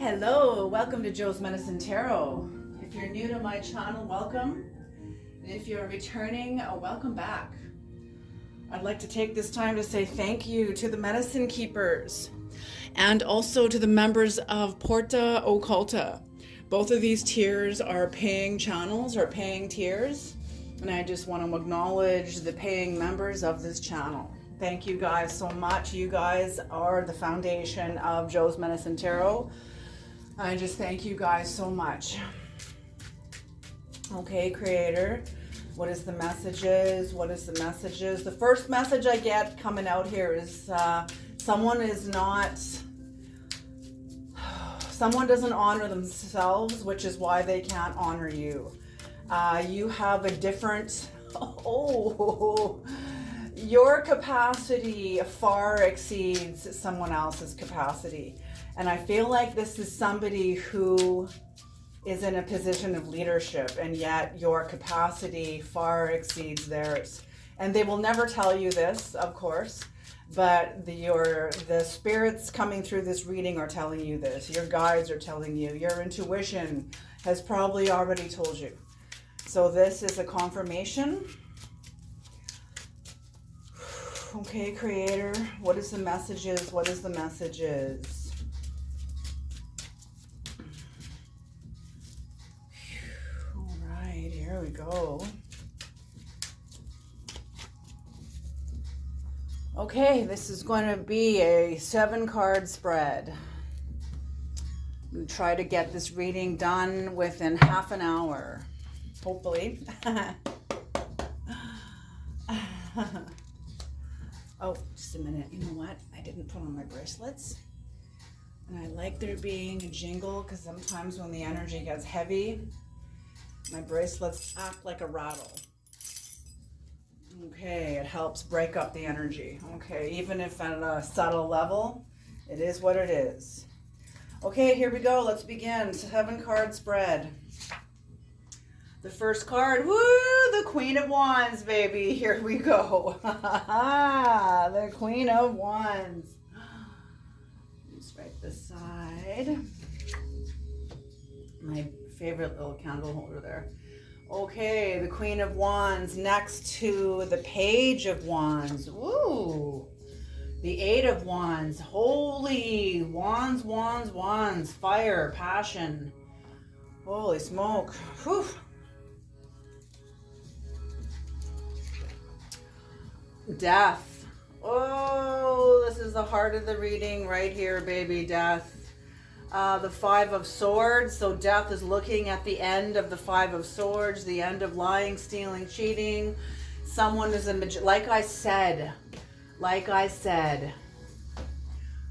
Hello, welcome to Joe's Medicine Tarot. If you're new to my channel, welcome. And if you're returning, welcome back. I'd like to take this time to say thank you to the medicine keepers and also to the members of Porta Occulta. Both of these tiers are paying channels or paying tiers, and I just want to acknowledge the paying members of this channel. Thank you guys so much. You guys are the foundation of Joe's Medicine Tarot. I just thank you guys so much. Okay, Creator, what is the messages? What is the messages? The first message I get coming out here is someone doesn't honor themselves, which is why they can't honor you. You have a different, your capacity far exceeds someone else's capacity. And I feel like this is somebody who is in a position of leadership, and yet your capacity far exceeds theirs. And they will never tell you this, of course, but the spirits coming through this reading are telling you this. Your guides are telling you. Your intuition has probably already told you. So this is a confirmation. Okay, Creator, what is the messages? What is the messages? Here we go. Okay, this is going to be a 7-card spread. I'm going to try to get this reading done within half an hour, hopefully. Oh, just a minute. You know what? I didn't put on my bracelets. And I like there being a jingle because sometimes when the energy gets heavy, my bracelets act like a rattle. Okay, it helps break up the energy. Okay, even if at a subtle level, it is what it is. Okay, here we go. Let's begin. 7-card spread. The first card, woo, the Queen of Wands, baby. Here we go. The Queen of Wands. Just right beside my favorite little candle holder there. Okay, the Queen of Wands next to the Page of Wands. Ooh, the 8 of Wands. Holy wands, wands, wands. Fire, passion. Holy smoke. Whew. Death. Oh, this is the heart of the reading right here, baby. Death. The 5 of Swords. So death is looking at the end of the 5 of Swords, the end of lying, stealing, cheating. Someone is like I said.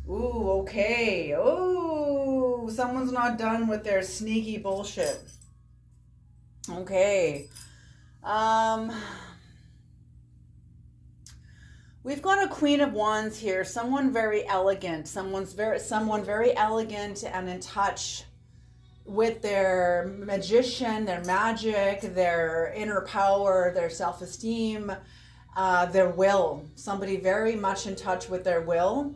Ooh, okay. Ooh, someone's not done with their sneaky bullshit. Okay. We've got a Queen of Wands here, someone very elegant, someone very elegant and in touch with their magician, their magic, their inner power, their self-esteem, their will. Somebody very much in touch with their will.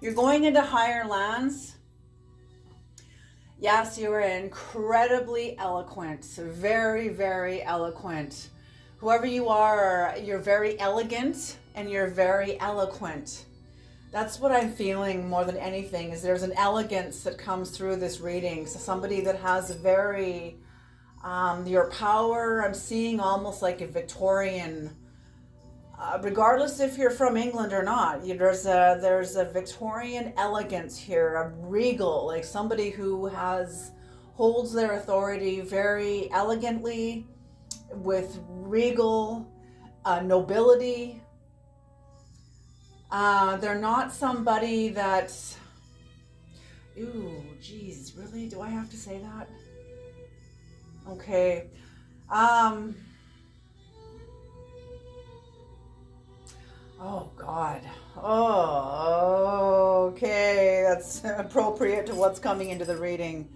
You're going into higher lands. Yes, you are incredibly eloquent, very, very eloquent. Whoever you are, you're very elegant and you're very eloquent. That's what I'm feeling more than anything, is there's an elegance that comes through this reading. So somebody that has a very, your power, I'm seeing almost like a Victorian, regardless if you're from England or not, there's a Victorian elegance here, a regal, like somebody who holds their authority very elegantly, with regal nobility. They're not somebody that, ooh, geez, really? Do I have to say that? Okay. Oh, God. Oh, okay. That's appropriate to what's coming into the reading.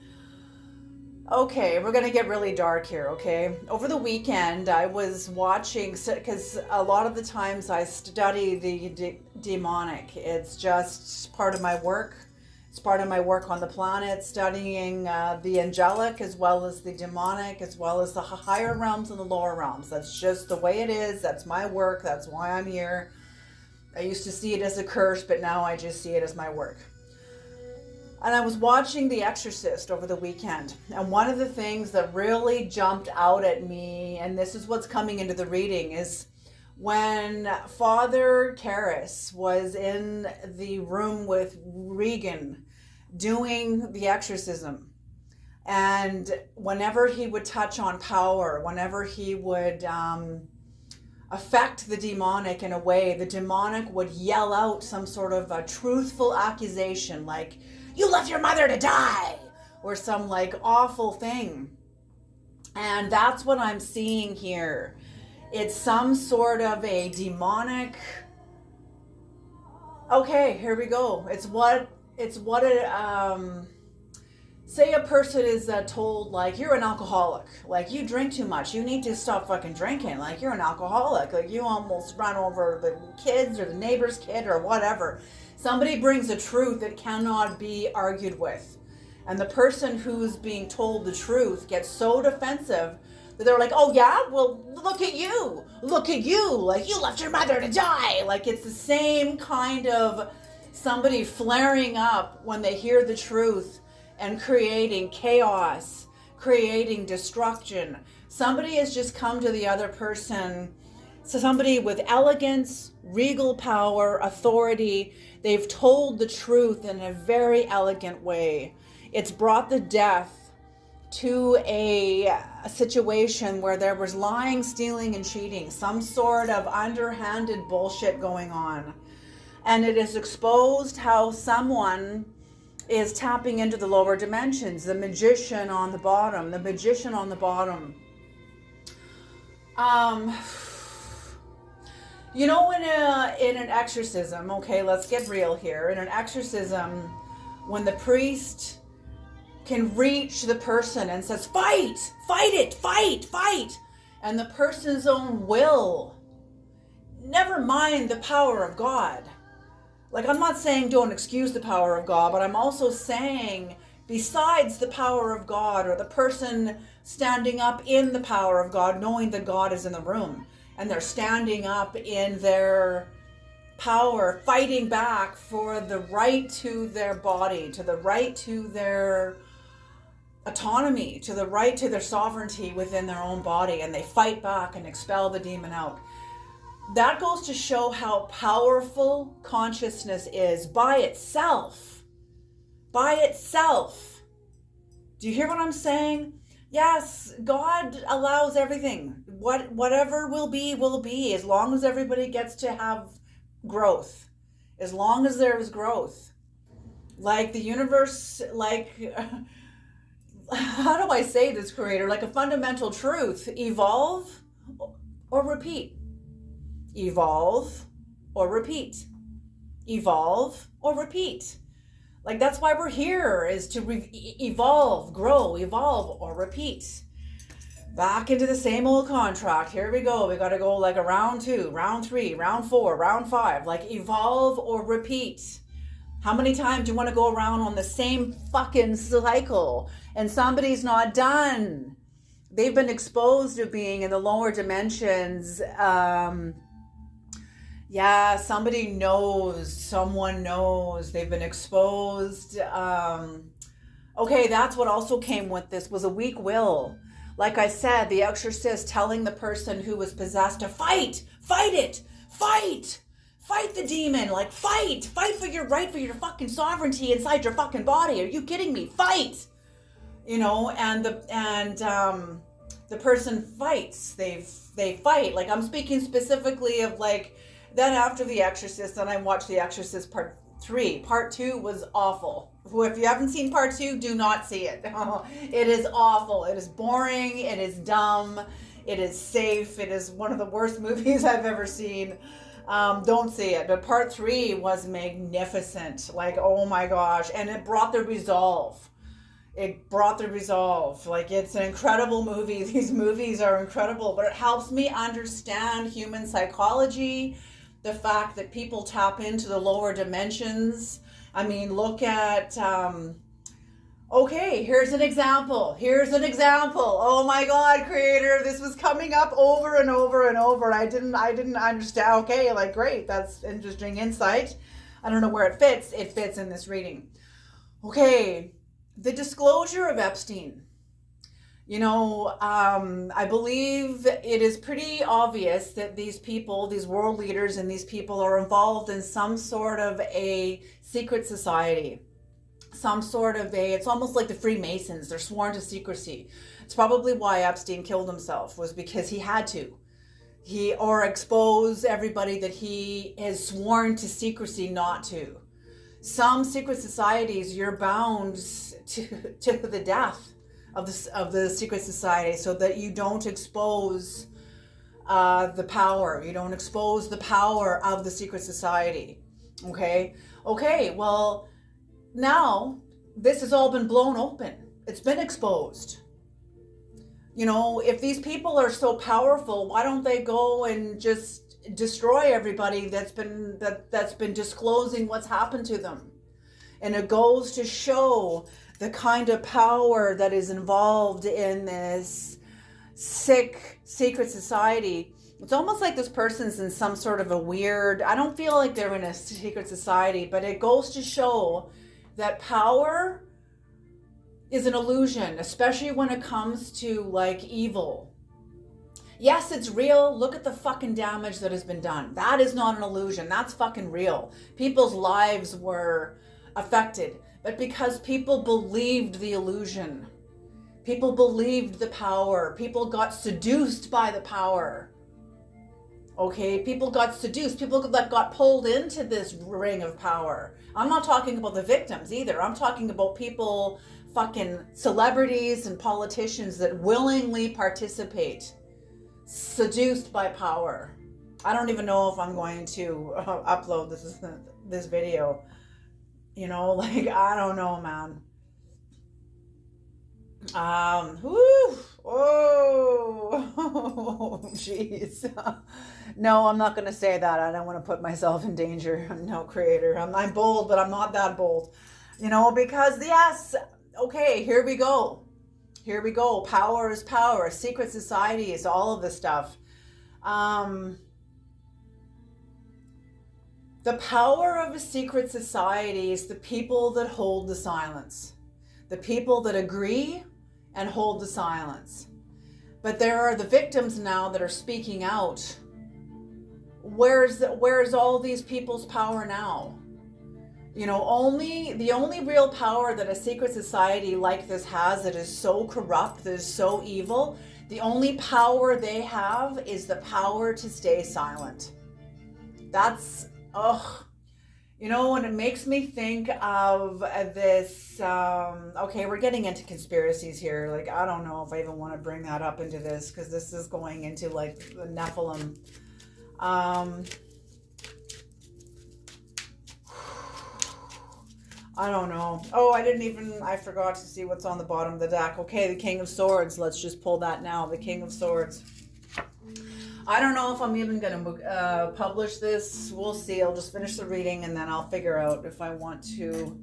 Okay, we're going to get really dark here, okay? Over the weekend, I was watching, because a lot of the times I study demonic. It's just part of my work. It's part of my work on the planet, studying the angelic as well as the demonic, as well as the higher realms and the lower realms. That's just the way it is. That's my work. That's why I'm here. I used to see it as a curse, but now I just see it as my work. And I was watching The Exorcist over the weekend. And one of the things that really jumped out at me, and this is what's coming into the reading, is when Father Karras was in the room with Regan doing the exorcism, and whenever he would touch on power, whenever he would affect the demonic in a way, the demonic would yell out some sort of a truthful accusation like, "You left your mother to die," or some like awful thing. And that's what I'm seeing here. It's some sort of a demonic. Okay, here we go. Say a person is told, like, you're an alcoholic, like, you drink too much, you need to stop fucking drinking, like, you're an alcoholic, like, you almost run over the kids or the neighbor's kid or whatever. Somebody brings a truth that cannot be argued with. And the person who's being told the truth gets so defensive that they're like, oh yeah, well, look at you, like, you left your mother to die. Like, it's the same kind of somebody flaring up when they hear the truth and creating chaos, creating destruction. Somebody has just come to the other person, so somebody with elegance, regal power, authority. They've told the truth in a very elegant way. It's brought the death to a situation where there was lying, stealing, and cheating, some sort of underhanded bullshit going on. And it has exposed how someone is tapping into the lower dimensions, the magician on the bottom. You know, in an exorcism, okay, let's get real here. In an exorcism, when the priest can reach the person and says, fight, and the person's own will, never mind the power of God. Like, I'm not saying don't excuse the power of God, but I'm also saying besides the power of God, or the person standing up in the power of God, knowing that God is in the room, and they're standing up in their power, fighting back for the right to their body, to the right to their autonomy, to the right to their sovereignty within their own body, and they fight back and expel the demon out. That goes to show how powerful consciousness is by itself. By itself. Do you hear what I'm saying? Yes, God allows everything. Whatever will be, as long as everybody gets to have growth. As long as there is growth. Like the universe, like, how do I say this, Creator? Like a fundamental truth. Evolve or repeat. Evolve or repeat. Evolve or repeat. Like, that's why we're here, is to evolve, grow, evolve, or repeat. Back into the same old contract. Here we go. We got to go like a round 2, round 3, round 4, round 5. Like, evolve or repeat. How many times do you want to go around on the same fucking cycle and somebody's not done? They've been exposed to being in the lower dimensions. Yeah, somebody knows, someone knows, they've been exposed. Okay, that's what also came with this, was a weak will. Like I said, the exorcist telling the person who was possessed to fight the demon, like fight for your right, for your fucking sovereignty inside your fucking body. Are you kidding me? Fight! You know, and the person fights, they fight. Like, I'm speaking specifically of like, then after The Exorcist, then I watched The Exorcist Part 3. Part 2 was awful. If you haven't seen Part 2, do not see it. It is awful. It is boring. It is dumb. It is safe. It is one of the worst movies I've ever seen. Don't see it. But Part 3 was magnificent. Like, oh my gosh. And it brought the resolve. Like, it's an incredible movie. These movies are incredible. But it helps me understand human psychology. the fact that people tap into the lower dimensions. I mean, look at, okay, here's an example. Here's an example. Oh my God, creator, this was coming up over and over and over. I didn't understand. Okay, like, great. That's interesting insight. I don't know where it fits. It fits in this reading. Okay, the disclosure of Epstein. You know, I believe it is pretty obvious that these people, these world leaders and these people are involved in some sort of a secret society. Some sort of it's almost like the Freemasons. They're sworn to secrecy. It's probably why Epstein killed himself, was because he had to. Or expose everybody that he has sworn to secrecy not to. Some secret societies, you're bound to the death of the secret society, so that you don't expose the power. You don't expose the power of the secret society. Okay, well, now this has all been blown open. It's been exposed. You know, if these people are so powerful, why don't they go and just destroy everybody that's been disclosing what's happened to them? And it goes to show the kind of power that is involved in this sick secret society. It's almost like this person's in some sort of a weird, I don't feel like they're in a secret society, but it goes to show that power is an illusion, especially when it comes to like evil. Yes, it's real. Look at the fucking damage that has been done. That is not an illusion. That's fucking real. People's lives were affected, but because people believed the illusion, people believed the power, people got seduced by the power. Okay, people got seduced, people that got pulled into this ring of power. I'm not talking about the victims either. I'm talking about people, fucking celebrities and politicians that willingly participate, seduced by power. I don't even know if I'm going to upload this video. You know, like, I don't know, man. Oh, jeez. No, I'm not going to say that. I don't want to put myself in danger. No, creator. I'm bold, but I'm not that bold. You know, because yes, okay, here we go. Here we go. Power is power. Secret societies, all of this stuff. The power of a secret society is the people that hold the silence. The people that agree and hold the silence. But there are the victims now that are speaking out. Where's all these people's power now? You know, the only real power that a secret society like this has, that is so corrupt, that is so evil, the only power they have is the power to stay silent. That's, you know, and it makes me think of this, okay, we're getting into conspiracies here. Like, I don't know if I even want to bring that up into this, because this is going into like the Nephilim. I don't know. Oh, I forgot to see what's on the bottom of the deck. Okay, the King of Swords. Let's just pull that now. The King of Swords. I don't know if I'm even going to publish this. We'll see. I'll just finish the reading and then I'll figure out if I want to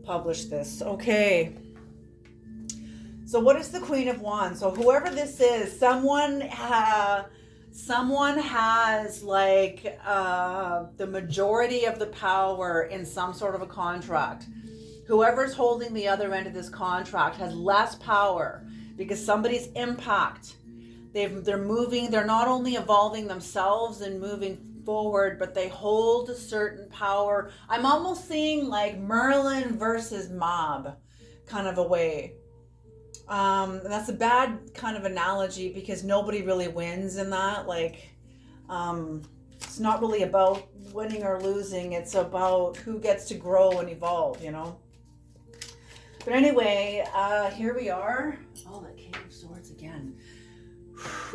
publish this. Okay. So what is the Queen of Wands? So whoever this is, someone has like the majority of the power in some sort of a contract. Whoever's holding the other end of this contract has less power because somebody's impact. They're moving, they're not only evolving themselves and moving forward, but they hold a certain power. I'm almost seeing like Merlin versus Mob kind of a way. That's a bad kind of analogy because nobody really wins in that. Like, it's not really about winning or losing. It's about who gets to grow and evolve, you know? But anyway, here we are. Oh, that King of Swords again.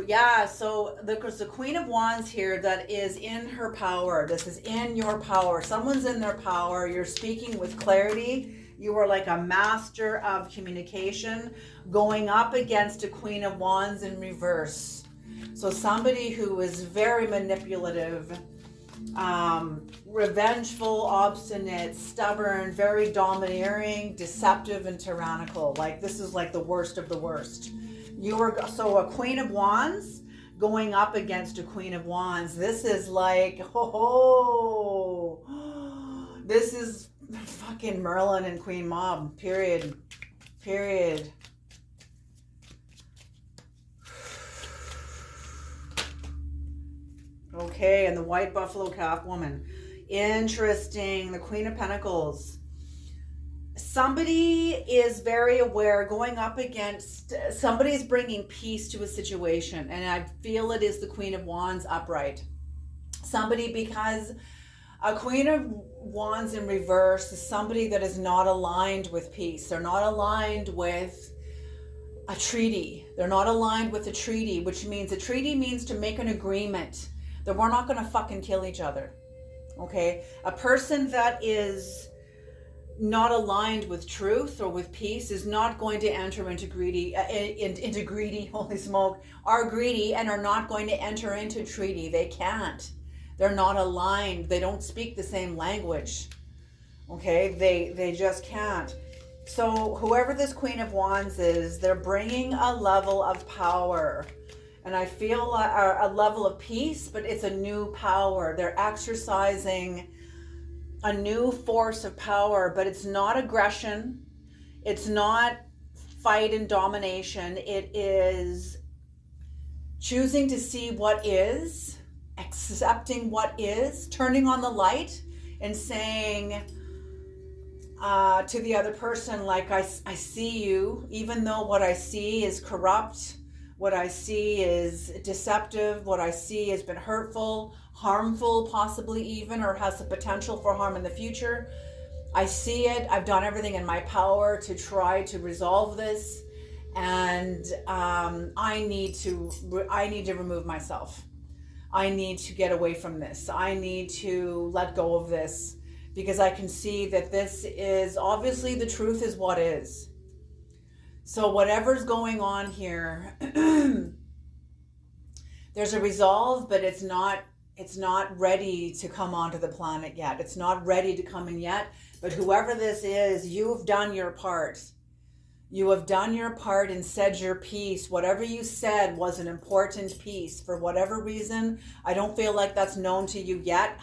Yeah, so there's the Queen of Wands here that is in her power. This is in your power. Someone's in their power. You're speaking with clarity. You are like a master of communication going up against a Queen of Wands in reverse. So somebody who is very manipulative, revengeful, obstinate, stubborn, very domineering, deceptive, and tyrannical. Like, this is like the worst of the worst. So a Queen of Wands going up against a Queen of Wands. This is like, this is fucking Merlin and Queen Mob, period. Okay, and the white buffalo calf woman. Interesting. The Queen of Pentacles. Somebody is very aware, going up against, somebody's bringing peace to a situation. And I feel it is the Queen of Wands upright. Somebody, because a Queen of Wands in reverse is somebody that is not aligned with peace. They're not aligned with a treaty. They're not aligned with a treaty, which means a treaty means to make an agreement that we're not going to fucking kill each other. Okay? A person that is not aligned with truth or with peace is not going to enter into greedy, holy smoke, are greedy and are not going to enter into treaty. They can't. They're not aligned. They don't speak the same language. Okay? They just can't. So whoever this Queen of Wands is, they're bringing a level of power. And I feel a level of peace, but it's a new power. They're exercising a new force of power, but it's not aggression. It's not fight and domination. It is choosing to see what is, accepting what is, turning on the light and saying to the other person, like, I see you, even though what I see is corrupt, what I see is deceptive, what I see has been hurtful, harmful, possibly even, or has the potential for harm in the future. I see it. I've done everything in my power to try to resolve this, and I need to remove myself. I need to get away from this. I need to let go of this, because I can see that this is obviously, the truth is what is. So whatever's going on here, there's a resolve, but it's not ready to come onto the planet yet. It's not ready to come in yet. But whoever this is, you've done your part. You have done your part and said your piece. Whatever you said was an important piece. For whatever reason, I don't feel like that's known to you yet.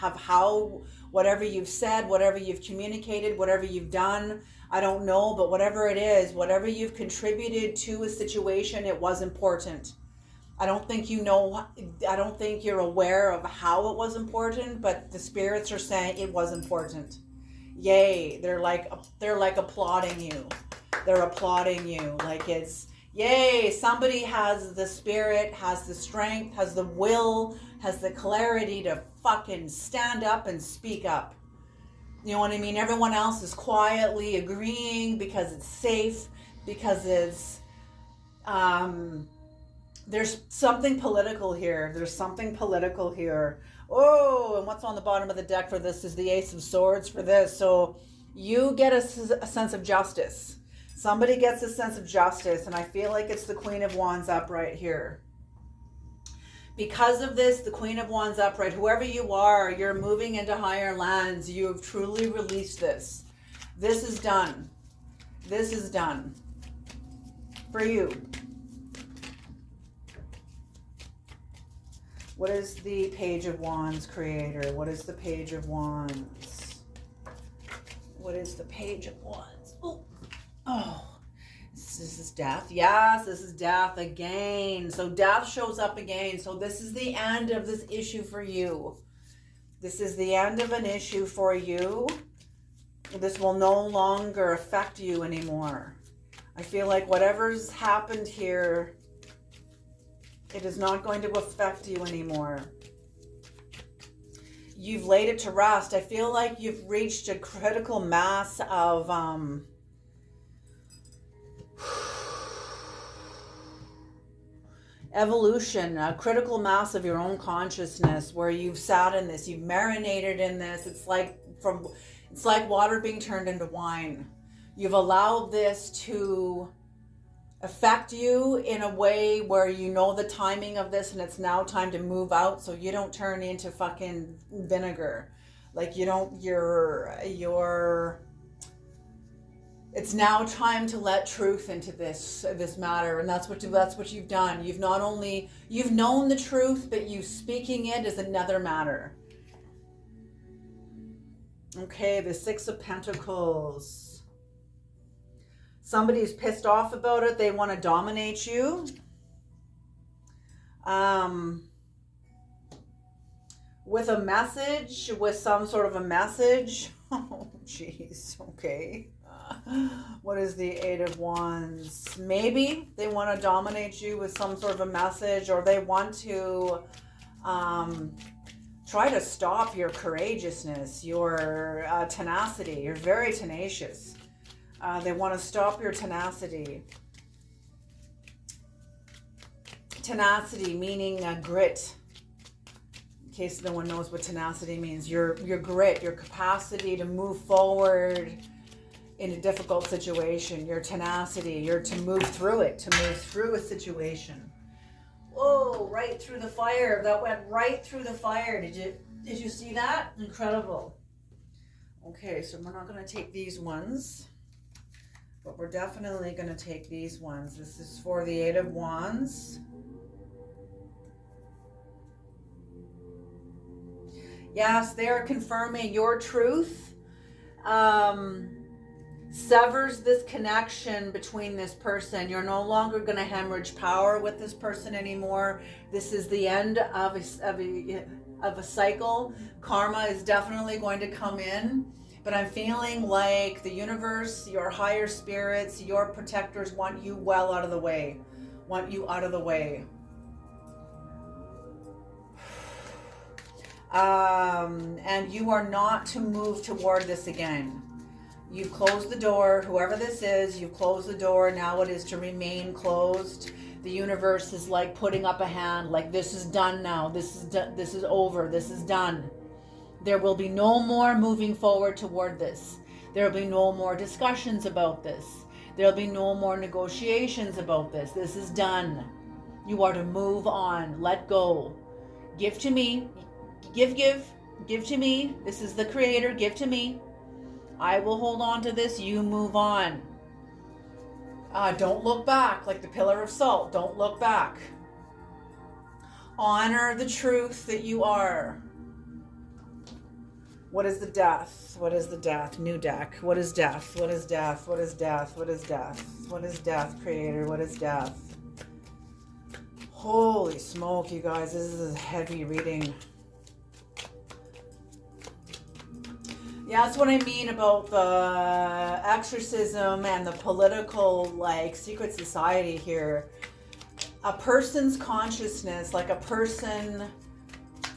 Whatever you've said, whatever you've communicated, whatever you've done, I don't know, but whatever it is, whatever you've contributed to a situation, it was important. I don't think you're aware of how it was important, but the spirits are saying it was important. Yay, they're like applauding you. They're applauding you. Like, it's, yay, somebody has the spirit, has the strength, has the will, has the clarity to fucking stand up and speak up. You know what I mean? Everyone else is quietly agreeing because it's safe, because it's, there's something political here. There's something political here. Oh, and what's on the bottom of the deck for this is the Ace of Swords for this. So you get a sense of justice. Somebody gets a sense of justice, and I feel like it's the Queen of Wands upright here. Because of this, the Queen of Wands upright, whoever you are, you're moving into higher lands. You have truly released this. This is done. This is done for you. What is the Page of Wands, creator? What is the Page of Wands? What is the Page of Wands? Oh. This is death. Yes, this is death again. So death shows up again. So this is the end of this issue for you. This is the end of an issue for you. This will no longer affect you anymore. I feel like whatever's happened here, it is not going to affect you anymore. You've laid it to rest. I feel like you've reached a critical mass of evolution, a critical mass of your own consciousness, where you've sat in this, you've marinated in this. It's like water being turned into wine. You've allowed this to affect you in a way where you know the timing of this and it's now time to move out, so you don't turn into fucking vinegar. Like you don't, it's now time to let truth into this matter, and that's what you've done. You've not only, you've known the truth, but you speaking it is another matter. Okay, the Six of Pentacles. Somebody's pissed off about it. They want to dominate you. With a message, with some sort of a message. Oh, jeez. Okay. What is the Eight of Wands? Maybe they want to dominate you with some sort of a message, or they want to try to stop your courageousness, your tenacity. You're very tenacious. They want to stop your tenacity. Tenacity meaning grit. In case no one knows what tenacity means, your grit, your capacity to move forward in a difficult situation, your tenacity, you're to move through it, to move through a situation. Whoa, right through the fire. That went right through the fire. Did you see that? Incredible. Okay, so we're not going to take these ones, but we're definitely going to take these ones. This is for the Eight of Wands. Yes, they are confirming your truth. Severs this connection between this person. You're no longer going to hemorrhage power with this person anymore. This is the end of a cycle. Karma is definitely going to come in, but I'm feeling like the universe, your higher spirits, your protectors want you well out of the way. Want you out of the way. And you are not to move toward this again. You've closed the door, whoever this is, you've closed the door. Now it is to remain closed. The universe is like putting up a hand, like this is done now. This is over. This is done. There will be no more moving forward toward this. There will be no more discussions about this. There will be no more negotiations about this. This is done. You are to move on. Let go. Give to me. Give to me. This is the Creator. Give to me. I will hold on to this. You move on. Don't look back, like the pillar of salt. Don't look back. Honor the truth that you are. What is the death? What is the death? New deck. What is death? What is death? What is death? What is death? What is death, Creator? What is death? Holy smoke, you guys. This is a heavy reading. Yeah, that's what I mean about the exorcism and the political, like, secret society here. A person's consciousness, like a person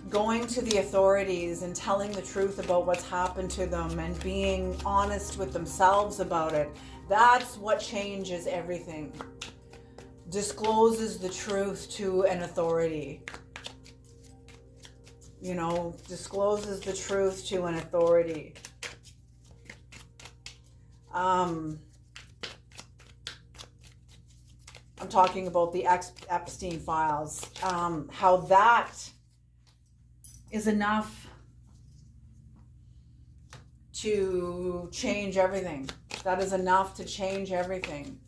going to the authorities and telling the truth about what's happened to them and being honest with themselves about it. That's what changes everything. Discloses the truth to an authority. You know, discloses the truth to an authority. I'm talking about the Epstein files. How that is enough to change everything. That is enough to change everything.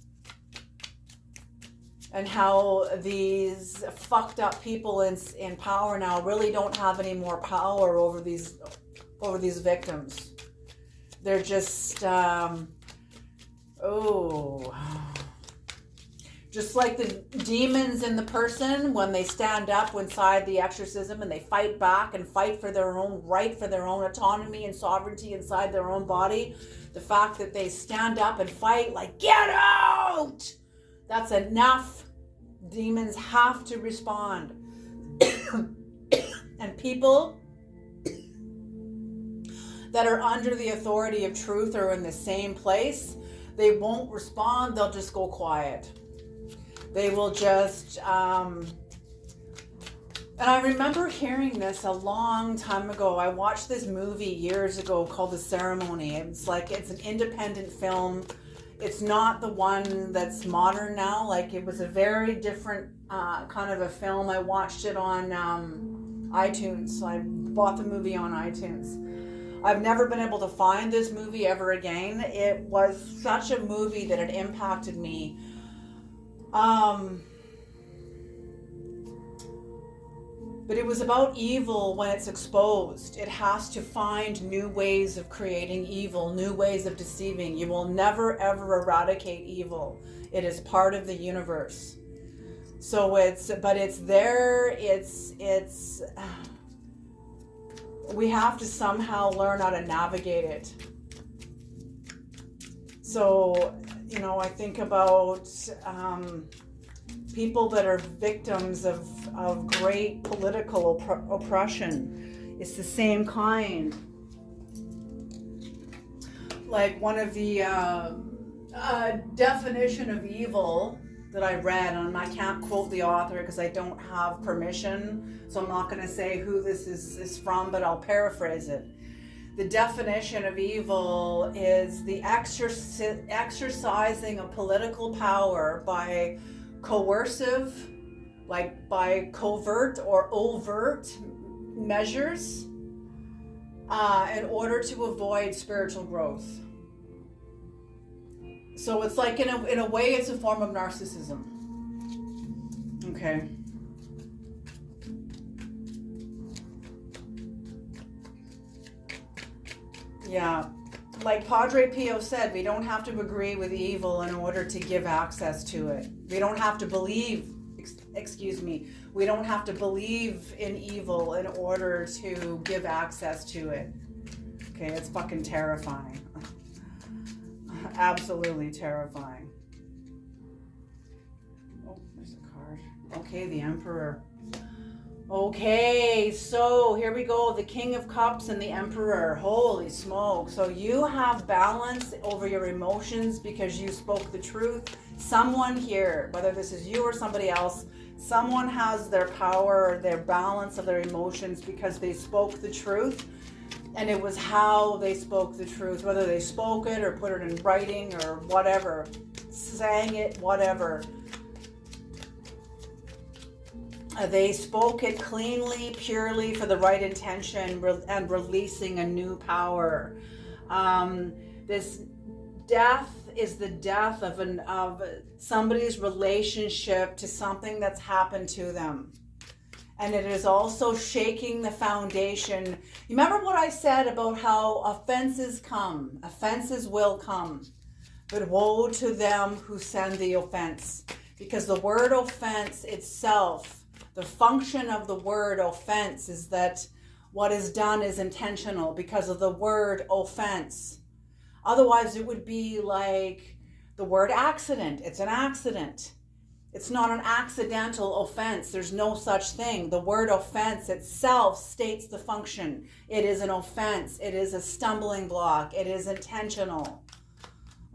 And how these fucked up people in power now really don't have any more power over these victims. They're just just like the demons in the person when they stand up inside the exorcism and they fight back and fight for their own right, for their own autonomy and sovereignty inside their own body. The fact that they stand up and fight like, get out! That's enough. Demons have to respond. And people that are under the authority of truth or in the same place, they won't respond. They'll just go quiet. They will just, and I remember hearing this a long time ago. I watched this movie years ago called The Ceremony. It's an independent film. It's not the one that's modern now. Like, it was a very different kind of a film. I watched it on iTunes. So I bought the movie on iTunes. I've never been able to find this movie ever again. It was such a movie that it impacted me. But it was about evil when it's exposed. It has to find new ways of creating evil, new ways of deceiving. You will never ever eradicate evil. It is part of the universe. So it's there, we have to somehow learn how to navigate it. So, I think about people that are victims of great political oppression. It's the same kind. Like, one of the definition of evil that I read, and I can't quote the author because I don't have permission, so I'm not going to say who this is from, but I'll paraphrase it. The definition of evil is the exercising of political power by coercive, like by covert or overt measures in order to avoid spiritual growth. So it's like, in a way, it's a form of narcissism. Okay. Yeah. Like Padre Pio said, we don't have to agree with evil in order to give access to it. We don't have to believe, we don't have to believe in evil in order to give access to it. Okay, it's fucking terrifying. Absolutely terrifying. Oh, there's a card. Okay, the Emperor. Okay, so here we go. The King of Cups and the Emperor. Holy smoke. So you have balance over your emotions because you spoke the truth. Someone here, whether this is you or somebody else, someone has their power or their balance of their emotions because they spoke the truth. And it was how they spoke the truth, whether they spoke it or put it in writing or whatever, sang it, whatever. They spoke it cleanly, purely, for the right intention, and releasing a new power. This death is the death of somebody's relationship to something that's happened to them. And it is also shaking the foundation. You remember what I said about how offenses come? Offenses will come. But woe to them who send the offense. Because the word offense itself, the function of the word offense is that what is done is intentional because of the word offense. Otherwise, it would be like the word accident. It's an accident. It's not an accidental offense. There's no such thing. The word offense itself states the function. It is an offense. It is a stumbling block. It is intentional.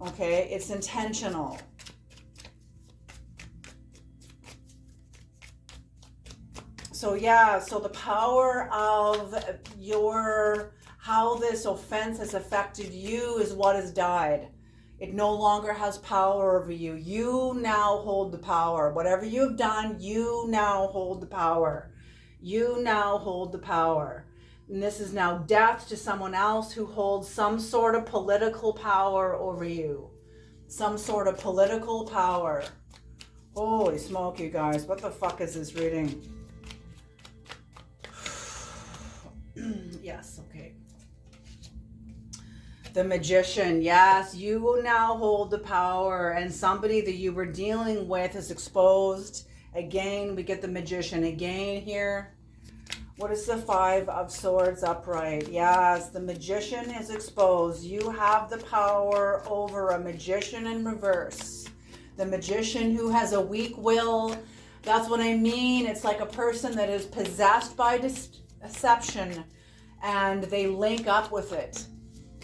Okay? It's intentional. So yeah, so the power of how this offense has affected you is what has died. It no longer has power over you. You now hold the power. Whatever you have done, you now hold the power. You now hold the power. And this is now death to someone else who holds some sort of political power over you. Some sort of political power. Holy smoke, you guys. What the fuck is this reading? Yes, okay. The Magician, yes, you will now hold the power, and somebody that you were dealing with is exposed. Again, we get the Magician again here. What is the Five of Swords upright? Yes, the Magician is exposed. You have the power over a magician in reverse. The magician who has a weak will. That's what I mean. It's like a person that is possessed by deception and they link up with it.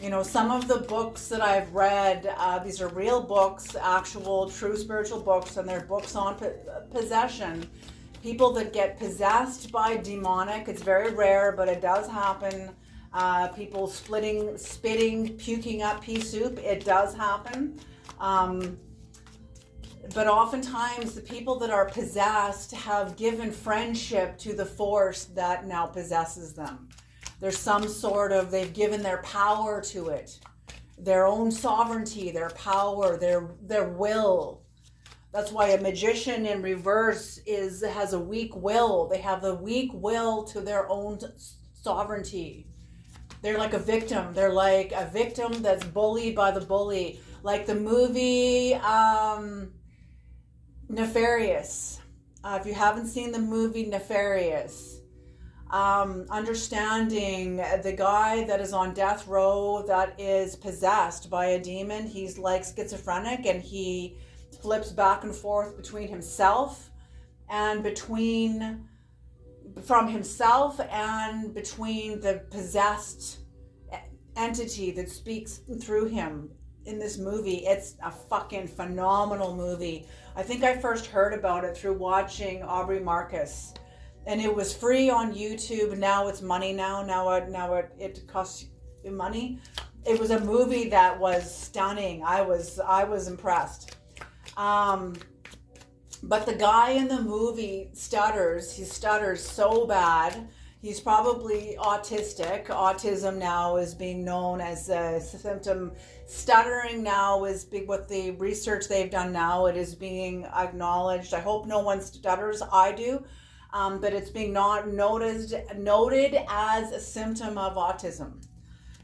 You know, some of the books that I've read, these are real books, actual true spiritual books, and they're books on possession. People that get possessed by demonic, it's very rare, but it does happen. People spitting, puking up pea soup, it does happen. But oftentimes the people that are possessed have given friendship to the force that now possesses them. There's some sort of, they've given their power to it, their own sovereignty, their power, their will. That's why a magician in reverse has a weak will. They have the weak will to their own sovereignty. They're like a victim. They're like a victim that's bullied by the bully. Like the movie Nefarious. If you haven't seen the movie Nefarious, understanding the guy that is on death row that is possessed by a demon. He's like schizophrenic, and he flips back and forth between himself and from himself and between the possessed entity that speaks through him. In this movie, it's a fucking phenomenal movie. I think I first heard about it through watching Aubrey Marcus, and it was free on YouTube. Now it's money. Now it costs you money. It was a movie that was stunning. I was impressed. But the guy in the movie stutters. He stutters so bad. He's probably autistic. Autism now is being known as a symptom. Stuttering now is big. What the research they've done now, it is being acknowledged. I hope no one stutters. I do. But it's being noted as a symptom of autism.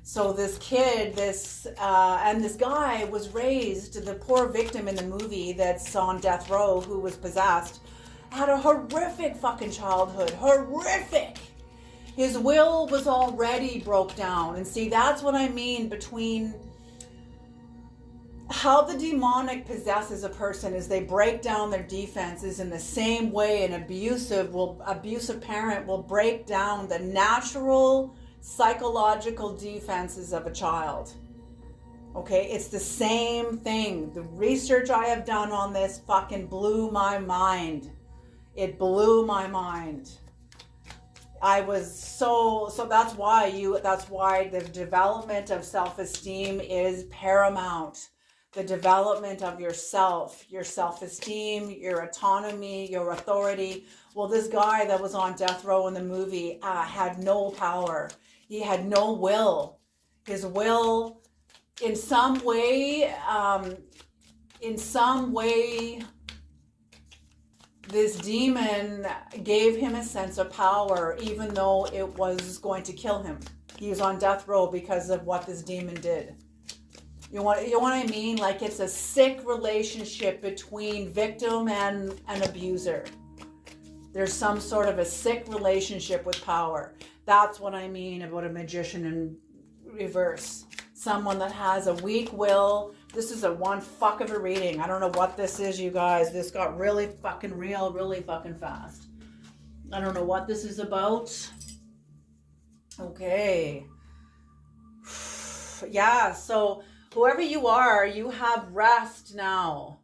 So this kid, and this guy was raised, the poor victim in the movie that's on death row who was possessed, had a horrific fucking childhood. Horrific. His will was already broke down. And see, that's what I mean between how the demonic possesses a person is they break down their defenses in the same way an abusive parent will break down the natural psychological defenses of a child. Okay, it's the same thing. The research I have done on this fucking blew my mind. It blew my mind. I was so that's why the development of self-esteem is paramount. The development of yourself, your self-esteem, your autonomy, your authority. Well, this guy that was on death row in the movie had no power. He had no will. His will, in some way, this demon gave him a sense of power, even though it was going to kill him. He was on death row because of what this demon did. You know what I mean? Like, it's a sick relationship between victim and abuser. There's some sort of a sick relationship with power. That's what I mean about a magician in reverse. Someone that has a weak will. This is a one fuck of a reading. I don't know what this is, you guys. This got really fucking real, really fucking fast. I don't know what this is about. Okay. Yeah, so whoever you are, you have rest now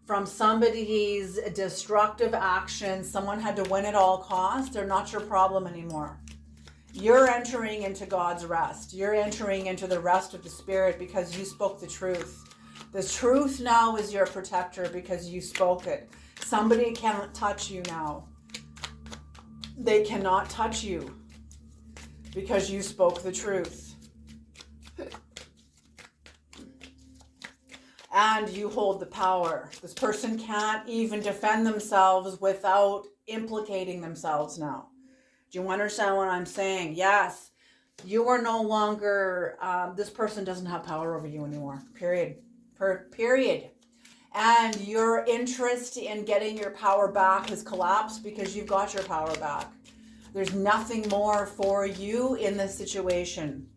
from somebody's destructive actions. Someone had to win at all costs. They're not your problem anymore. You're entering into God's rest. You're entering into the rest of the Spirit because you spoke the truth. The truth now is your protector because you spoke it. Somebody cannot touch you now. They cannot touch you because you spoke the truth. And you hold the power. This person can't even defend themselves without implicating themselves now. Do you understand what I'm saying? Yes, you are no longer, this person doesn't have power over you anymore. Period. Period. And your interest in getting your power back has collapsed because you've got your power back. There's nothing more for you in this situation.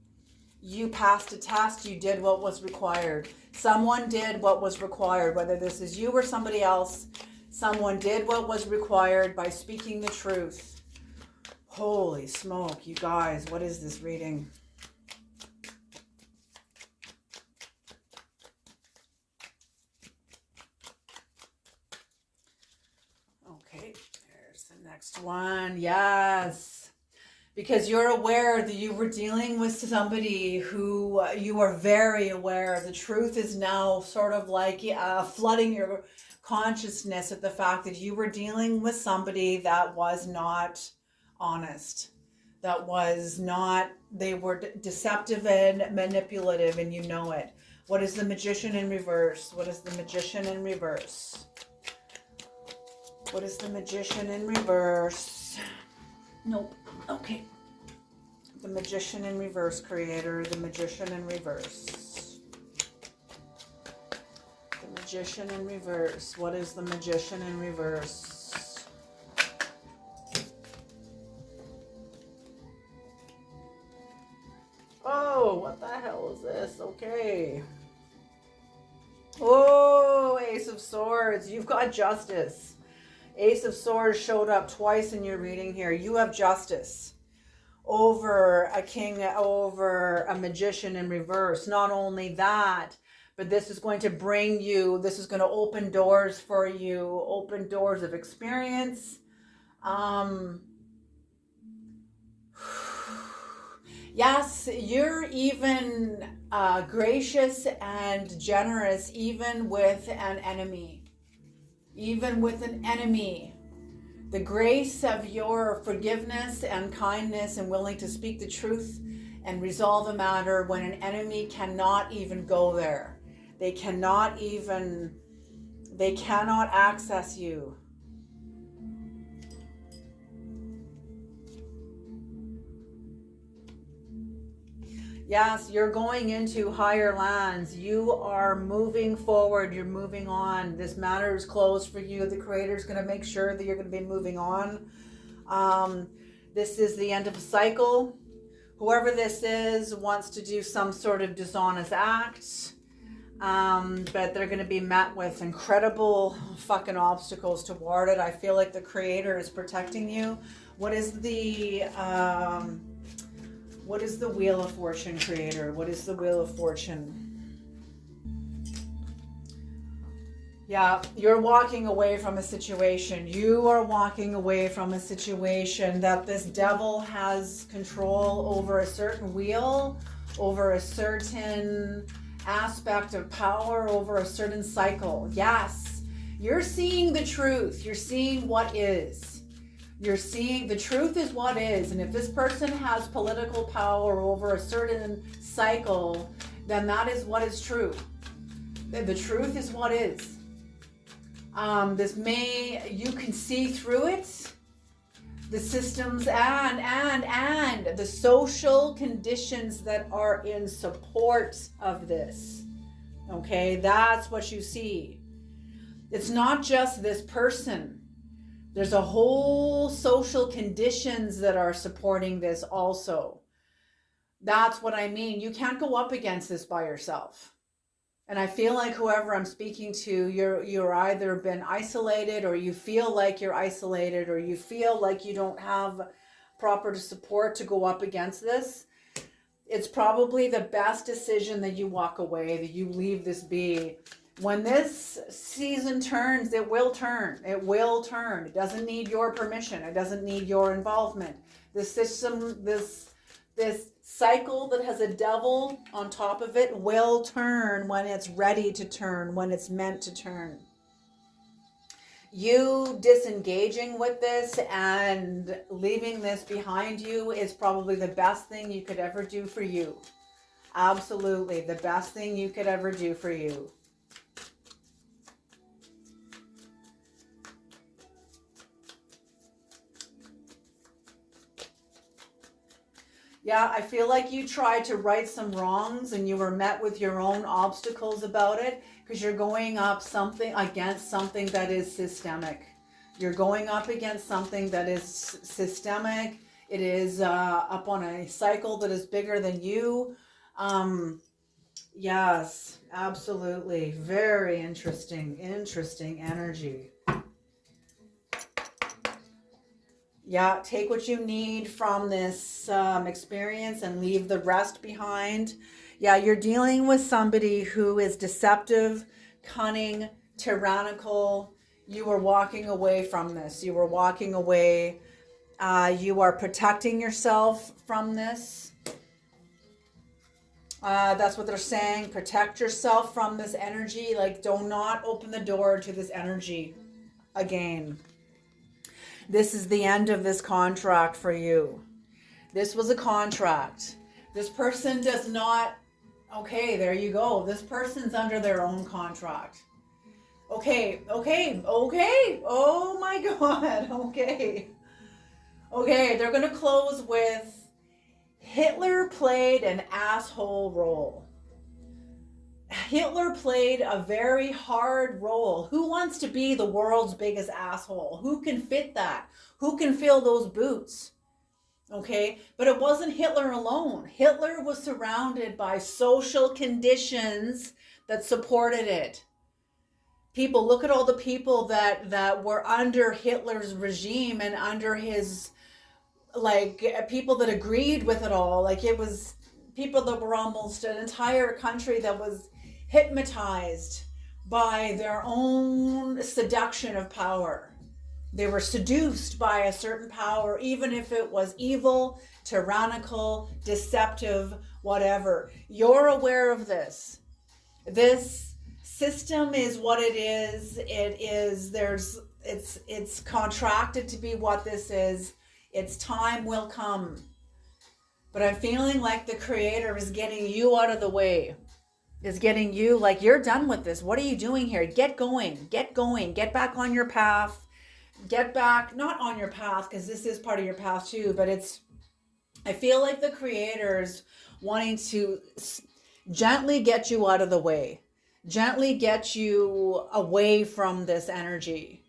You passed a test. You did what was required. Someone did what was required, whether this is you or somebody else. Someone did what was required by speaking the truth. Holy smoke, you guys, what is this reading? Okay, there's the next one. Yes. because you're aware that you were dealing with somebody who you are very aware. The truth is now sort of like flooding your consciousness at the fact that you were dealing with somebody that was not honest, that was not, they were deceptive and manipulative, and you know it. What is the Magician in reverse? What is the Magician in reverse? What is the Magician in reverse? Nope. Okay. The Magician in reverse, Creator. The Magician in reverse. The Magician in reverse. What is the Magician in reverse? Oh, what the hell is this? Okay. Oh, Ace of Swords. You've got justice. Ace of Swords showed up twice in your reading here. You have justice over a king, over a Magician in reverse. Not only that, but this is going to bring you, this is going to open doors for you, open doors of experience. Yes, you're even gracious and generous even with an enemy. Even with an enemy. The grace of your forgiveness and kindness and willing to speak the truth and resolve a matter when an enemy cannot even go there. They cannot access you. Yes, you're going into higher lands. You are moving forward. You're moving on. This matter is closed for you. The Creator is going to make sure that you're going to be moving on. This is the end of a cycle. Whoever this is wants to do some sort of dishonest act. But they're going to be met with incredible fucking obstacles toward it. I feel like the Creator is protecting you. What is the Wheel of Fortune, Creator? What is the Wheel of Fortune? Yeah, you're walking away from a situation. You are walking away from a situation that this devil has control over a certain wheel, over a certain aspect of power, over a certain cycle. Yes, you're seeing the truth. You're seeing what is. You're seeing the truth is what is. And if this person has political power over a certain cycle, then that is what is true. The truth is what is. You can see through it, the systems and the social conditions that are in support of this. Okay, that's what you see. It's not just this person. There's a whole social conditions that are supporting this also. That's what I mean. You can't go up against this by yourself. And I feel like whoever I'm speaking to, you're either been isolated, or you feel like you're isolated, or you feel like you don't have proper support to go up against this. It's probably the best decision that you walk away, that you leave this be. When this season turns, it will turn. It will turn. It doesn't need your permission. It doesn't need your involvement. This system, this cycle that has a devil on top of it will turn when it's ready to turn, when it's meant to turn. You disengaging with this and leaving this behind you is probably the best thing you could ever do for you. Absolutely, the best thing you could ever do for you. Yeah, I feel like you tried to right some wrongs and you were met with your own obstacles about it, because you're going up against something that is systemic. You're going up against something that is systemic. It is up on a cycle that is bigger than you. Yes, absolutely. Very interesting energy. Yeah, take what you need from this experience and leave the rest behind. Yeah, you're dealing with somebody who is deceptive, cunning, tyrannical. You were walking away from this. You were walking away You are protecting yourself from this. That's what they're saying. Protect yourself from this energy. Like, do not open the door to this energy again. This is the end of this contract for you. This was a contract. This person does not... Okay, there you go. This person's under their own contract. Okay. Oh my God. Okay, they're going to close with Hitler played an asshole role. Hitler played a very hard role. Who wants to be the world's biggest asshole? Who can fit that? Who can fill those boots? Okay, but it wasn't Hitler alone. Hitler was surrounded by social conditions that supported it. People, look at all the people that were under Hitler's regime and under his, like, people that agreed with it all. Like, it was people that were almost an entire country that was hypnotized by their own seduction of power. They were seduced by a certain power, even if it was evil, tyrannical, deceptive, whatever. You're aware of this. This system is what it is. It's contracted to be what this is. Its time will come. But I'm feeling like the Creator is getting you out of the way. Is getting you, like, you're done with this. What are you doing here? Get going. Get back on your path. Get back, not on your path, because this is part of your path too, but I feel like the Creator's wanting to gently get you out of the way. Gently get you away from this energy.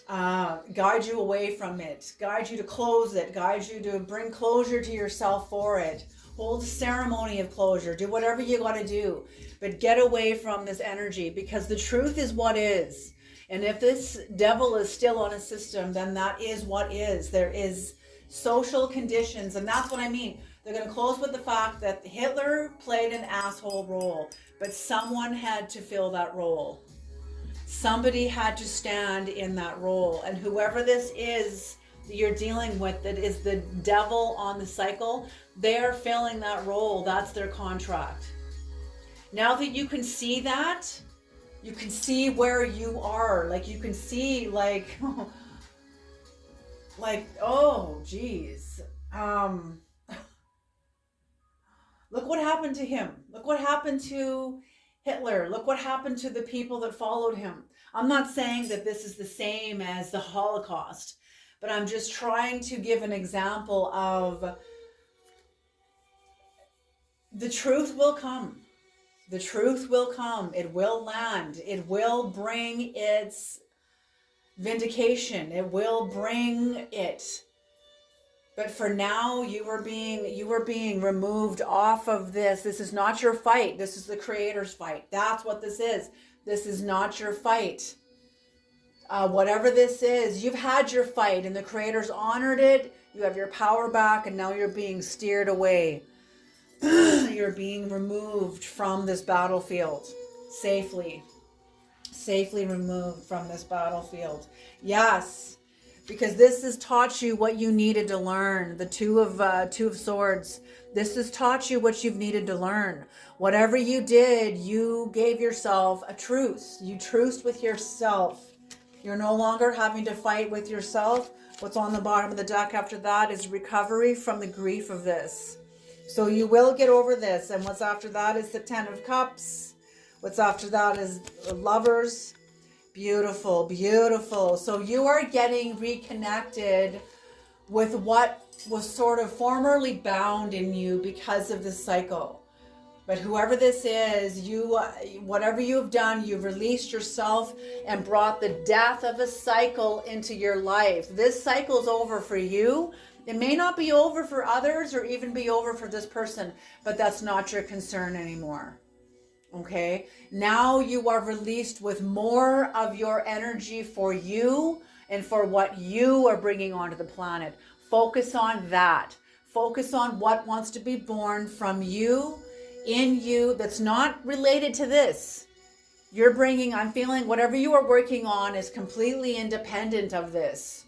Guide you away from it. Guide you to close it. Guide you to bring closure to yourself for it. Hold a ceremony of closure. Do whatever you got to do. But get away from this energy, because the truth is what is. And if this devil is still on a system, then that is what is. There is social conditions, and that's what I mean. They're going to close with the fact that Hitler played an asshole role, but someone had to fill that role. Somebody had to stand in that role. And whoever this is that you're dealing with, that is the devil on the cycle, they're filling that role. That's their contract. Now that you can see that, you can see where you are. Like, you can see, like, oh, geez. Look what happened to him. Look what happened to Hitler. Look what happened to the people that followed him. I'm not saying that this is the same as the Holocaust, but I'm just trying to give an example of the truth will come. The truth will come. It will land. It will bring its vindication. It will bring it. But for now, you are being removed off of this. This is not your fight. This is the Creator's fight. That's what this is. This is not your fight. Whatever this is, you've had your fight and the Creator's honored it. You have your power back, and now you're being steered away. You're being removed from this battlefield safely removed from this battlefield. Yes, because this has taught you what you needed to learn. The two of swords. This has taught you what you've needed to learn. Whatever you did, you gave yourself a truce. You truced with yourself. You're no longer having to fight with yourself. What's on the bottom of the deck after that is recovery from the grief of this. So you will get over this. And what's after that is the Ten of Cups. What's after that is Lovers. Beautiful, beautiful. So you are getting reconnected with what was sort of formerly bound in you because of this cycle. But whoever this is, whatever you've done, you've released yourself and brought the death of a cycle into your life. This cycle's over for you. It may not be over for others or even be over for this person, but that's not your concern anymore. Okay? Now you are released with more of your energy for you and for what you are bringing onto the planet. Focus on that. Focus on what wants to be born from you, in you, that's not related to this. I'm feeling whatever you are working on is completely independent of this.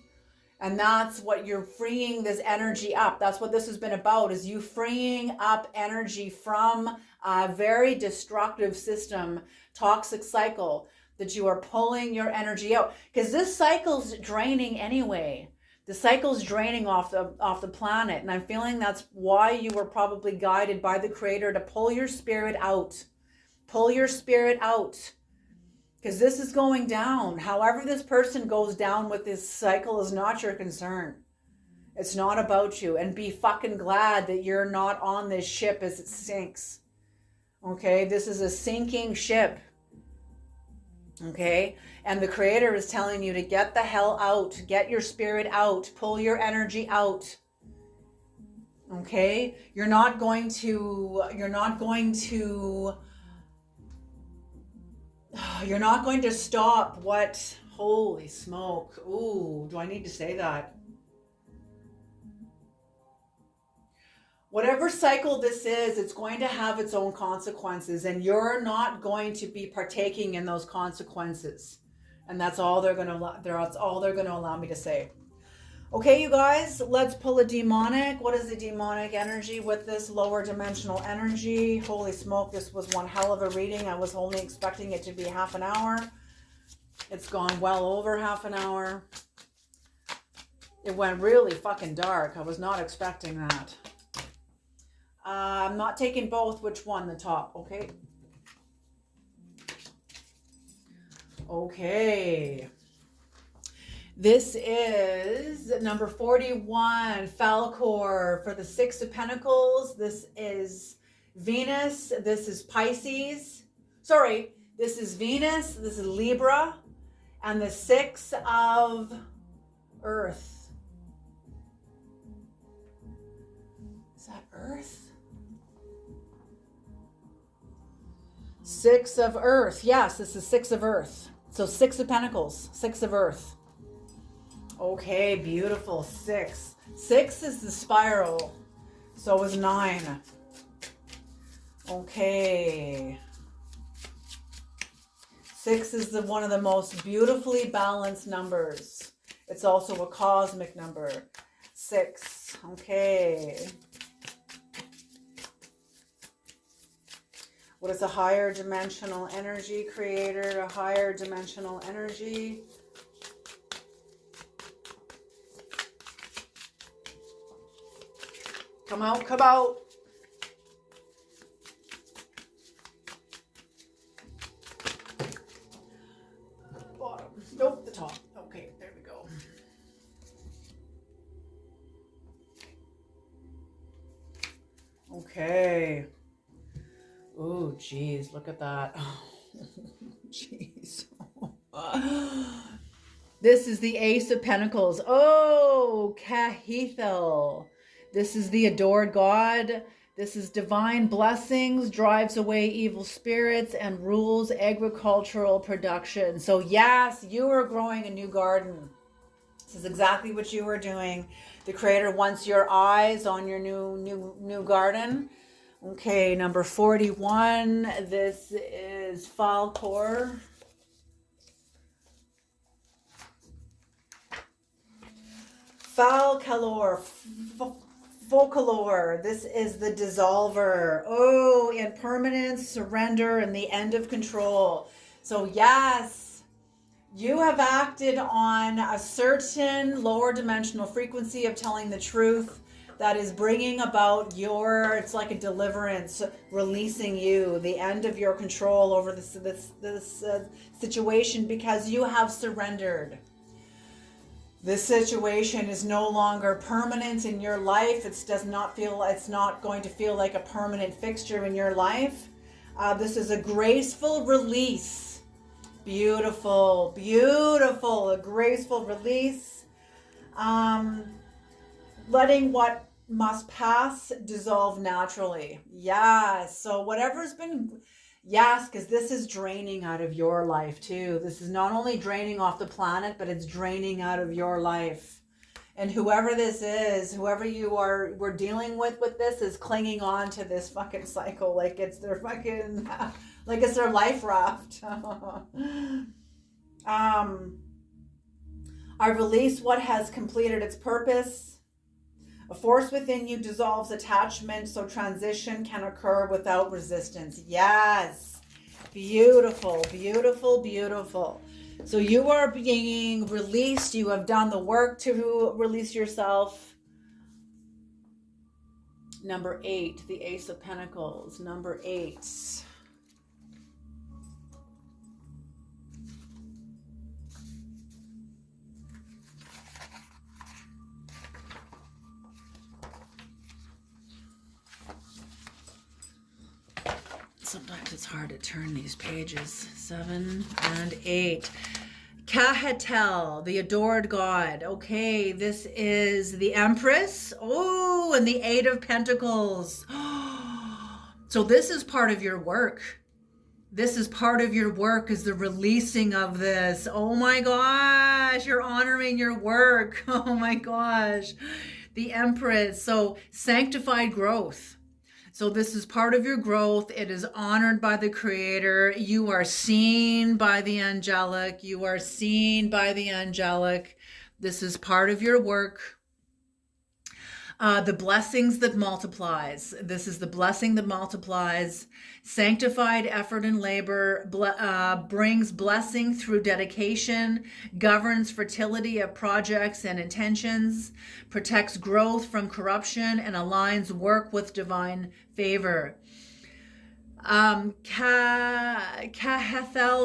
And that's what you're freeing this energy up. That's what this has been about, is you freeing up energy from a very destructive system, toxic cycle, that you are pulling your energy out. Because this cycle's draining anyway. The cycle's draining off the planet. And I'm feeling that's why you were probably guided by the Creator to pull your spirit out. Pull your spirit out. Because this is going down. However this person goes down with this cycle is not your concern. It's not about you. And be fucking glad that you're not on this ship as it sinks. Okay? This is a sinking ship. Okay? And the Creator is telling you to get the hell out. Get your spirit out. Pull your energy out. Okay? You're not going to stop what, holy smoke. Ooh, do I need to say that? Whatever cycle this is, it's going to have its own consequences, and you're not going to be partaking in those consequences. And that's all they're going to allow me to say. Okay, you guys, let's pull a demonic. What is the demonic energy with this lower dimensional energy? Holy smoke, this was one hell of a reading. I was only expecting it to be half an hour. It's gone well over half an hour. It went really fucking dark. I was not expecting that. I'm not taking both. Which one? The top. Okay. Okay. This is number 41, Falcor, for the Six of Pentacles. This is Venus. This is Pisces. Sorry, this is Venus. This is Libra. And the Six of Earth. Is that Earth? Six of Earth. Yes, this is Six of Earth. So Six of Pentacles, Six of Earth. Okay, beautiful. Six. Six is the spiral. So is 9. Okay. 6 is one of the most beautifully balanced numbers. It's also a cosmic number. 6. Okay. What is a higher dimensional energy, Creator? A higher dimensional energy. Come out, come out. Bottom. Nope, the top. Okay, there we go. Okay. Oh, geez, look at that. Jeez. This is the Ace of Pentacles. Oh, Kahithel. This is the adored God. This is divine blessings, drives away evil spirits, and rules agricultural production. So yes, you are growing a new garden. This is exactly what you are doing. The Creator wants your eyes on your new garden. Okay, number 41. This is Falcor. Falcalor. Folklore. This is the dissolver. Oh, impermanence, surrender, and the end of control. So yes, you have acted on a certain lower dimensional frequency of telling the truth that is bringing about it's like a deliverance, releasing you, the end of your control over this situation, because you have surrendered. This situation is no longer permanent in your life. It's not going to feel like a permanent fixture in your life. This is a graceful release. Beautiful, beautiful, a graceful release. Letting what must pass dissolve naturally. Yes. So whatever's been, yes, because this is draining out of your life too. This is not only draining off the planet, but it's draining out of your life. And whoever this is, whoever we're dealing with this, is clinging on to this fucking cycle like it's their fucking, like it's their life raft. I release what has completed its purpose. A force within you dissolves attachment so transition can occur without resistance. Yes. Beautiful, beautiful, beautiful. So you are being released. You have done the work to release yourself. Number 8, the Ace of Pentacles. Number 8. Sometimes it's hard to turn these pages. 7 and 8. Kahatel, the adored God. Okay, this is the Empress. Oh, and the 8 of Pentacles. So this is part of your work. This is part of your work, is the releasing of this. Oh my gosh, you're honoring your work. Oh my gosh. The Empress. So sanctified growth. So this is part of your growth. It is honored by the Creator. You are seen by the angelic. You are seen by the angelic. This is part of your work. The blessings that multiplies. This is the blessing that multiplies. Sanctified effort and labor brings blessing through dedication, governs fertility of projects and intentions, protects growth from corruption, and aligns work with divine favor. Kahethel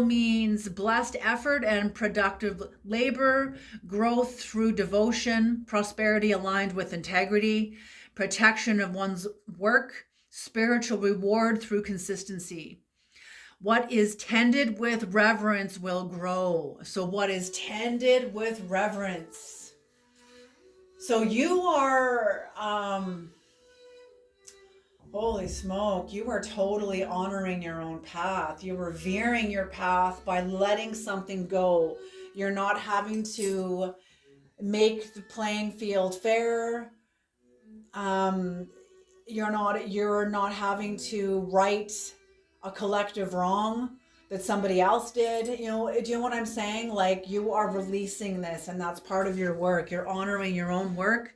means blessed effort and productive labor, growth through devotion, prosperity aligned with integrity, protection of one's work, spiritual reward through consistency. What is tended with reverence will grow. So what is tended with reverence? So you are... holy smoke, you are totally honoring your own path. You're revering your path by letting something go. You're not having to make the playing field fair. You're not having to right a collective wrong that somebody else did. Do you know what I'm saying? Like, you are releasing this, and that's part of your work. You're honoring your own work.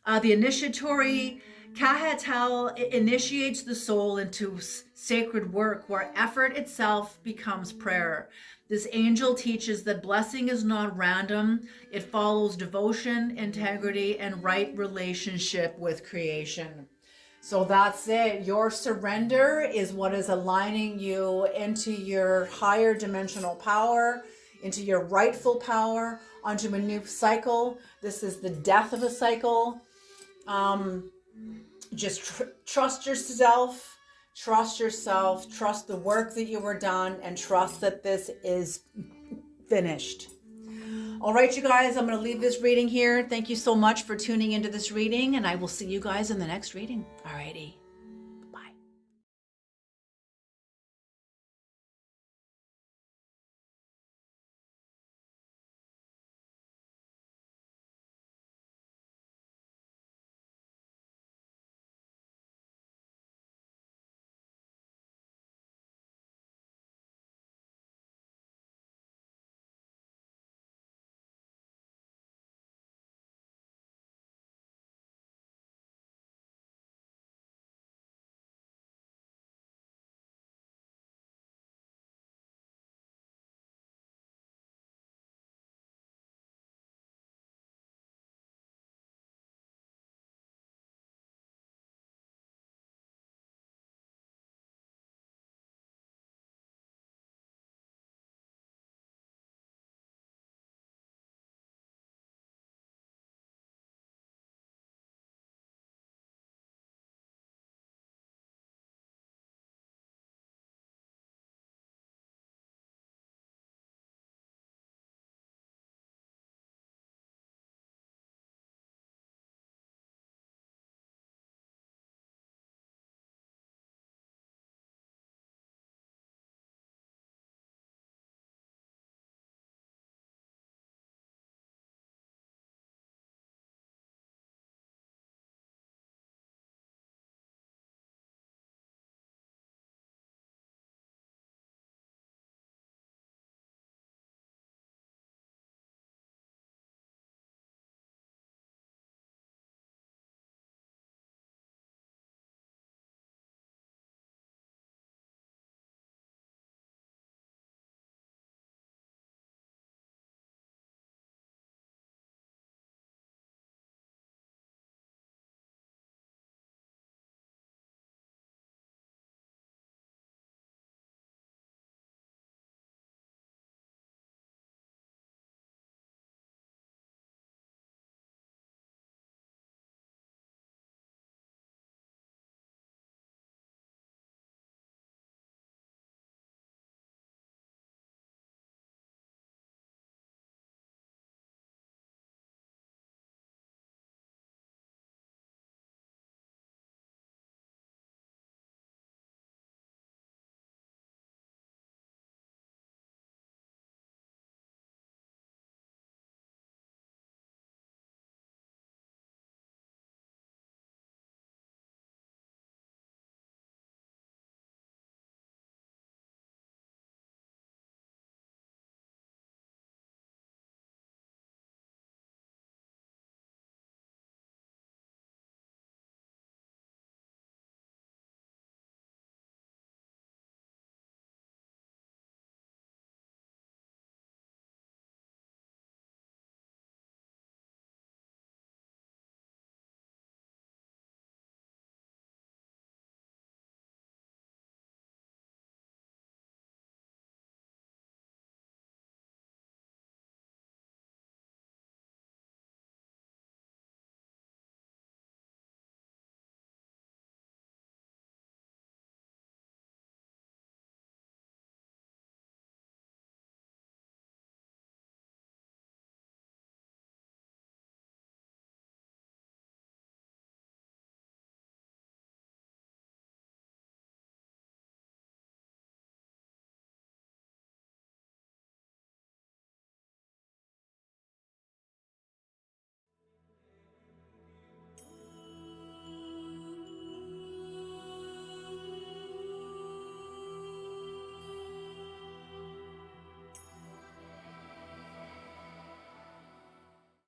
The initiatory Kahatel initiates the soul into sacred work where effort itself becomes prayer. This angel teaches that blessing is not random. It follows devotion, integrity, and right relationship with creation. So that's it. Your surrender is what is aligning you into your higher dimensional power, into your rightful power, onto a new cycle. This is the death of a cycle. Just trust yourself, trust the work that you were done, and trust that this is finished. All right, you guys, I'm going to leave this reading here. Thank you so much for tuning into this reading, and I will see you guys in the next reading. All righty.